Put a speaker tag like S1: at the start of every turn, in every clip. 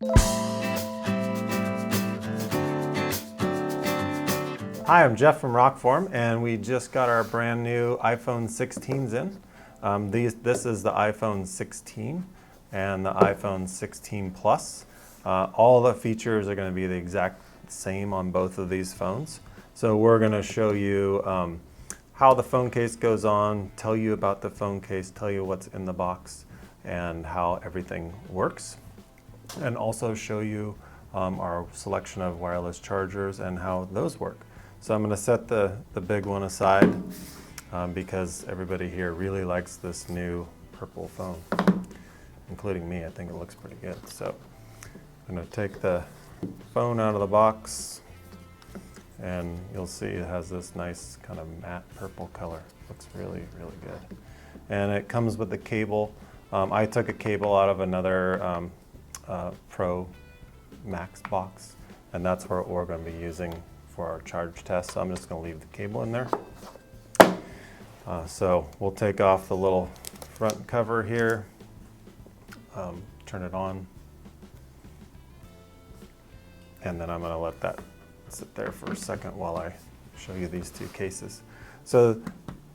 S1: Hi, I'm Jeff from Rokform, and we just got our brand new iPhone 16s in. This is the iPhone 16 and the iPhone 16 Plus. All the features are going to be the exact same on both of these phones. So we're going to show you how the phone case goes on, tell you about the phone case, tell you what's in the box, and how everything works, and also show you our selection of wireless chargers and how those work. So I'm going to set the big one aside because everybody here really likes this new purple phone, including me. I think it looks pretty good. So I'm going to take the phone out of the box, and you'll see it has this nice kind of matte purple color. Looks really, really good. And it comes with the cable. I took a cable out of another Pro Max box, and that's what we're going to be using for our charge test. So I'm just going to leave the cable in there. So we'll take off the little front cover here, turn it on, and then I'm going to let that sit there for a second while I show you these two cases. So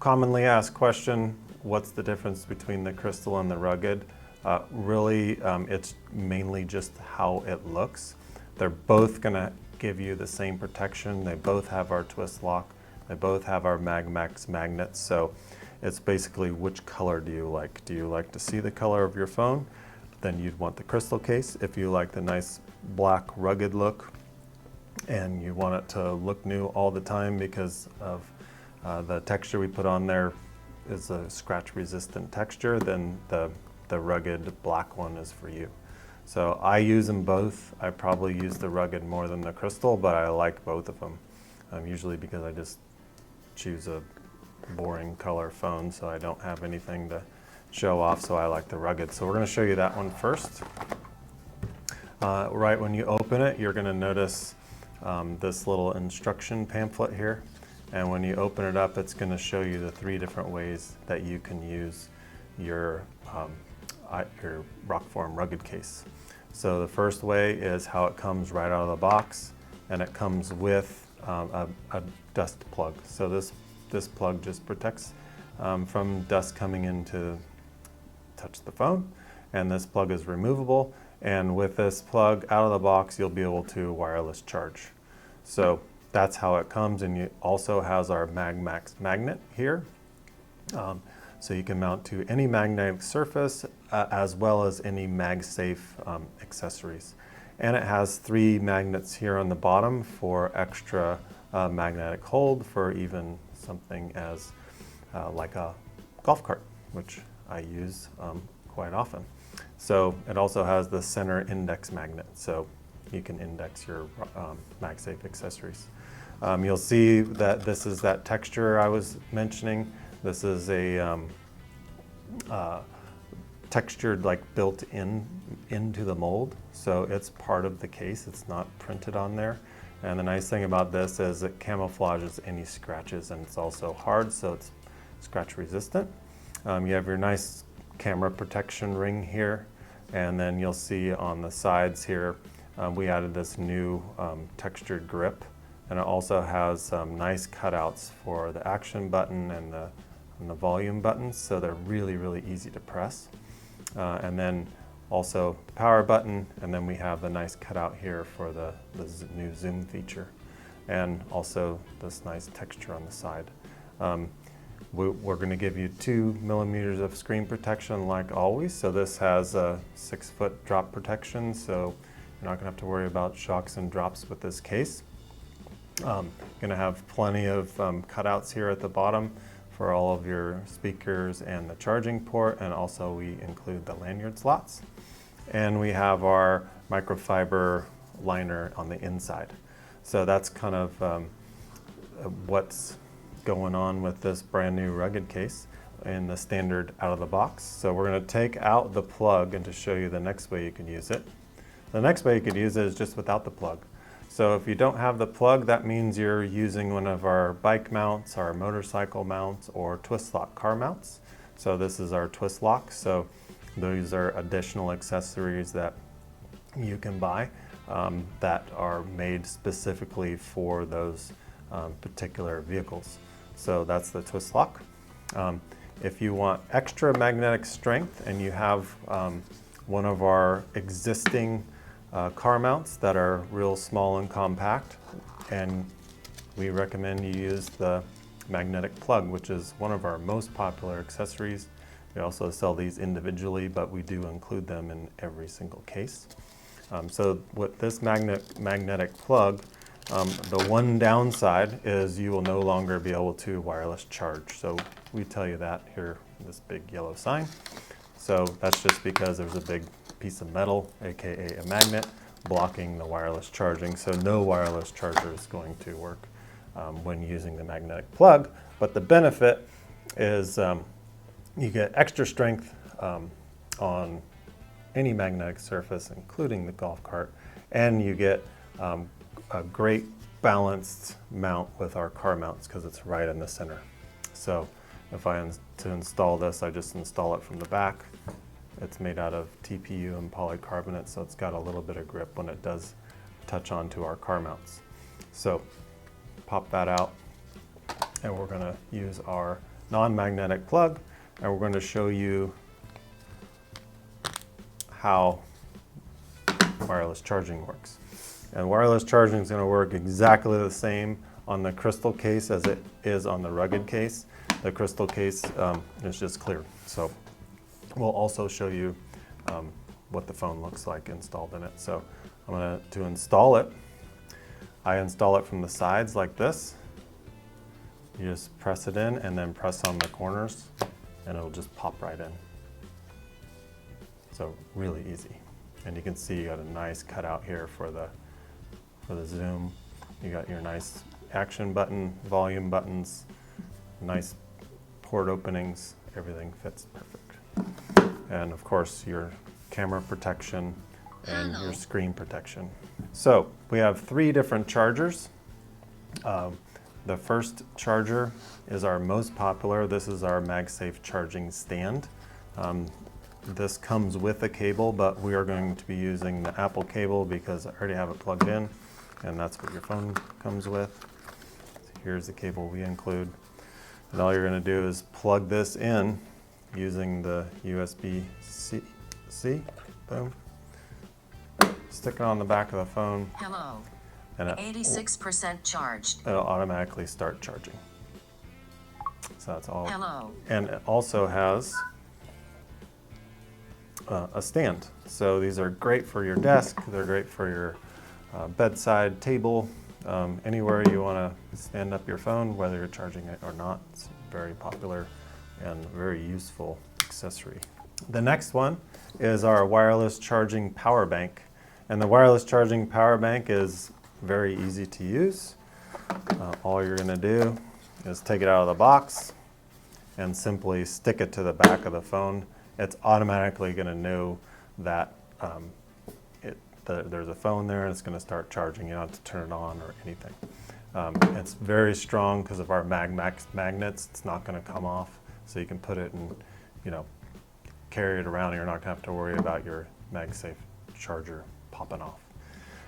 S1: commonly asked question, what's the difference between the Crystal and the Rugged? Really, it's mainly just how it looks. They're both going to give you the same protection. They both have our twist lock. They both have our MagMax magnets. So it's basically, which color do you like? Do you like to see the color of your phone? Then you'd want the Crystal case. If you like the nice black rugged look and you want it to look new all the time because of the texture we put on there is a scratch resistant texture, then the rugged black one is for you. So I use them both. I probably use the Rugged more than the Crystal, but I like both of them. Usually because I just choose a boring color phone, so I don't have anything to show off, so I like the Rugged. So we're going to show you that one first. Right when you open it, you're going to notice this little instruction pamphlet here. And when you open it up, it's going to show you the 3 different ways that you can use your Rokform Rugged case. So the first way is how it comes right out of the box, and it comes with a dust plug. So this plug just protects from dust coming in to touch the phone, and this plug is removable, and with this plug out of the box you'll be able to wireless charge. So that's how it comes, and it also has our MagMax magnet here. So you can mount to any magnetic surface as well as any MagSafe accessories. And it has 3 magnets here on the bottom for extra magnetic hold for even something as like a golf cart, which I use quite often. So it also has the center index magnet, so you can index your MagSafe accessories. You'll see that this is that texture I was mentioning. This is a textured, like built into the mold, so it's part of the case. It's not printed on there. And the nice thing about this is it camouflages any scratches, and it's also hard, so it's scratch resistant. You have your nice camera protection ring here, and then you'll see on the sides here we added this new textured grip, and it also has nice cutouts for the action button and the volume buttons, so they're really, really easy to press. And then also the power button, and then we have the nice cutout here for the new zoom feature, and also this nice texture on the side. We're going to give you 2 millimeters of screen protection like always, so this has a 6-foot drop protection, so you're not going to have to worry about shocks and drops with this case. Going to have plenty of cutouts here at the bottom for all of your speakers and the charging port, and also we include the lanyard slots. And we have our microfiber liner on the inside. So that's kind of what's going on with this brand new Rugged case in the standard out of the box. So we're going to take out the plug and to show you the next way you can use it. The next way you could use it is just without the plug. So if you don't have the plug, that means you're using one of our bike mounts, our motorcycle mounts, or twist lock car mounts. So this is our twist lock. So these are additional accessories that you can buy that are made specifically for those particular vehicles. So that's the twist lock. If you want extra magnetic strength and you have one of our existing car mounts that are real small and compact, and we recommend you use the magnetic plug, which is one of our most popular accessories. We also sell these individually, but we do include them in every single case. So with this magnetic plug, the one downside is you will no longer be able to wireless charge. So we tell you that here, this big yellow sign. So that's just because there's a big piece of metal, aka a magnet, blocking the wireless charging. So no wireless charger is going to work when using the magnetic plug. But the benefit is you get extra strength on any magnetic surface, including the golf cart, and you get a great balanced mount with our car mounts because it's right in the center. So if to install this, I just install it from the back. It's made out of TPU and polycarbonate, so it's got a little bit of grip when it does touch onto our car mounts. So pop that out, and we're going to use our non-magnetic plug, and we're going to show you how wireless charging works. And wireless charging is going to work exactly the same on the Crystal Case as it is on the rugged case. The Crystal Case is just clear. So we'll also show you what the phone looks like installed in it. So I'm going to install it. I install it from the sides like this. You just press it in and then press on the corners and it'll just pop right in. So really easy. And you can see you got a nice cutout here for the zoom. You got your nice action button, volume buttons, nice port openings, everything fits perfect. And of course your camera protection and your screen protection. So we have 3 different chargers. The first charger is our most popular. This is our MagSafe charging stand. This comes with a cable, but we are going to be using the Apple cable because I already have it plugged in, and that's what your phone comes with. So here's the cable we include. And all you're going to do is plug this in using the USB-C. Boom. Stick it on the back of the phone.
S2: Hello.
S1: And
S2: 86% charged.
S1: It'll automatically start charging. So that's all.
S2: Hello.
S1: And it also has a stand. So these are great for your desk. They're great for your bedside table. Anywhere you want to stand up your phone, whether you're charging it or not. It's very popular and very useful accessory. The next one is our wireless charging power bank. And the wireless charging power bank is very easy to use. All you're going to do is take it out of the box and simply stick it to the back of the phone. It's automatically going to know that there's a phone there and it's going to start charging. You don't have to turn it on or anything. It's very strong because of our magnets. It's not going to come off, so you can put it and carry it around. You're not going to have to worry about your MagSafe charger popping off.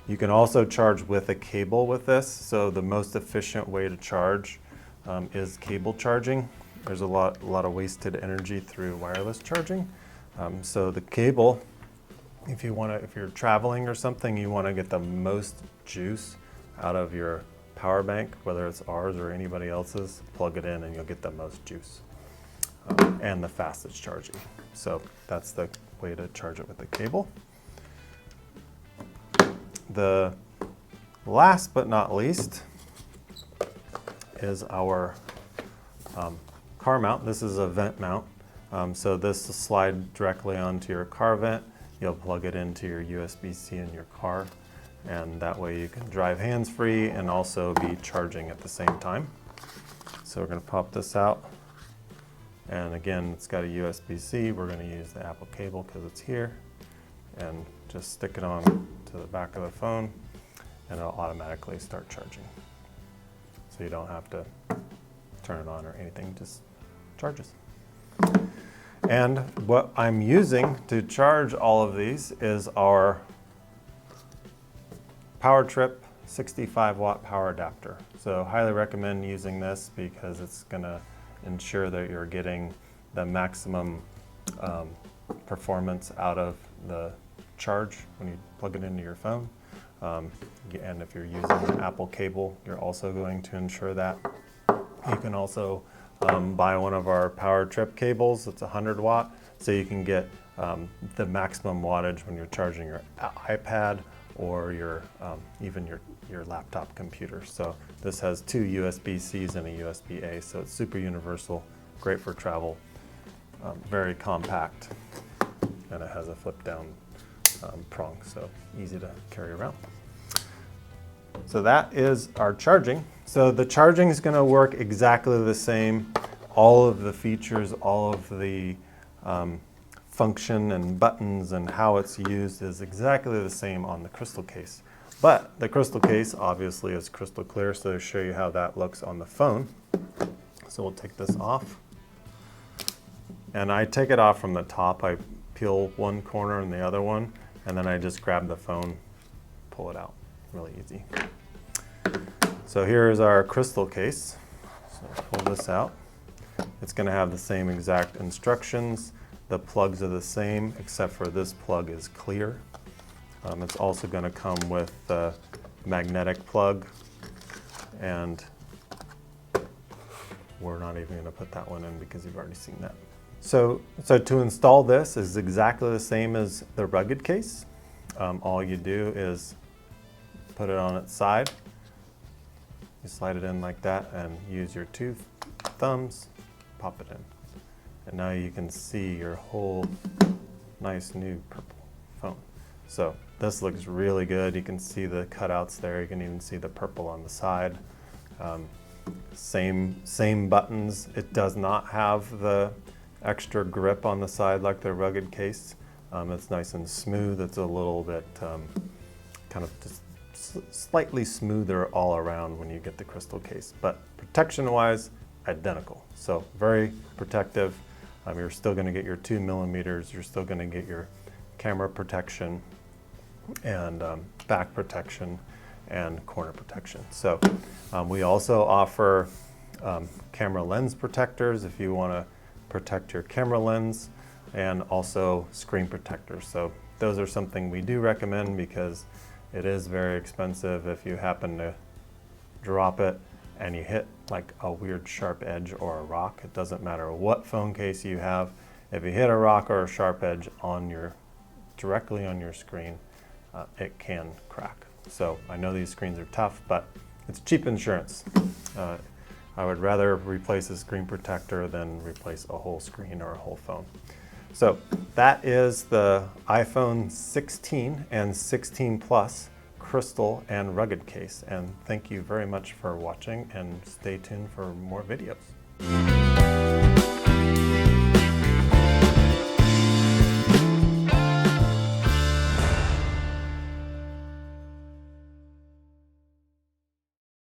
S1: You can also charge with a cable with this. So the most efficient way to charge is cable charging. There's a lot of wasted energy through wireless charging. So the cable, if you're traveling or something, you want to get the most juice out of your power bank, whether it's ours or anybody else's, plug it in and you'll get the most juice and the fastest charging. So that's the way to charge it with the cable. The last but not least is our car mount. This is a vent mount. So this will slide directly onto your car vent. You'll plug it into your USB-C in your car, and that way you can drive hands-free and also be charging at the same time. So we're going to pop this out. And again, it's got a USB-C. We're going to use the Apple cable because it's here. And just stick it on to the back of the phone and it'll automatically start charging. So you don't have to turn it on or anything, just charges. And what I'm using to charge all of these is our Power Trip 65-watt power adapter. So highly recommend using this because it's going to ensure that you're getting the maximum performance out of the charge when you plug it into your phone. And if you're using an Apple cable, you're also going to ensure that. You can also buy one of our Power Trip cables. It's 100 watt, so you can get the maximum wattage when you're charging your iPad or your even your laptop computer. So this has two USB-Cs and a USB-A, so it's super universal, great for travel, very compact, and it has a flip down prong, so easy to carry around. So that is our charging. So the charging is going to work exactly the same. All of the features, all of the function and buttons and how it's used is exactly the same on the Crystal Case. But the Crystal Case obviously is crystal clear, so I'll show you how that looks on the phone. So we'll take this off. And I take it off from the top. I peel one corner and the other one, and then I just grab the phone, pull it out. Really easy. So here is our Crystal Case. So pull this out. It's going to have the same exact instructions. The plugs are the same, except for this plug is clear. It's also going to come with the magnetic plug, and we're not even going to put that one in because you've already seen that. So to install this is exactly the same as the rugged case. All you do is put it on its side. You slide it in like that and use your two thumbs, pop it in. And now you can see your whole nice new purple phone. So this looks really good. You can see the cutouts there. You can even see the purple on the side. Same buttons. It does not have the extra grip on the side like the rugged case. It's nice and smooth. It's a little bit kind of just slightly smoother all around when you get the Crystal Case, but protection-wise, identical. So very protective. You're still going to get your 2 millimeters. You're still going to get your camera protection and back protection and corner protection. So we also offer camera lens protectors if you want to protect your camera lens, and also screen protectors. So those are something we do recommend because it is very expensive. If you happen to drop it and you hit like a weird sharp edge or a rock, it doesn't matter what phone case you have. If you hit a rock or a sharp edge directly on your screen, it can crack. So I know these screens are tough, but it's cheap insurance. I would rather replace a screen protector than replace a whole screen or a whole phone. So that is the iPhone 16 and 16 Plus Crystal and Rugged Case. And thank you very much for watching, and stay tuned for more videos.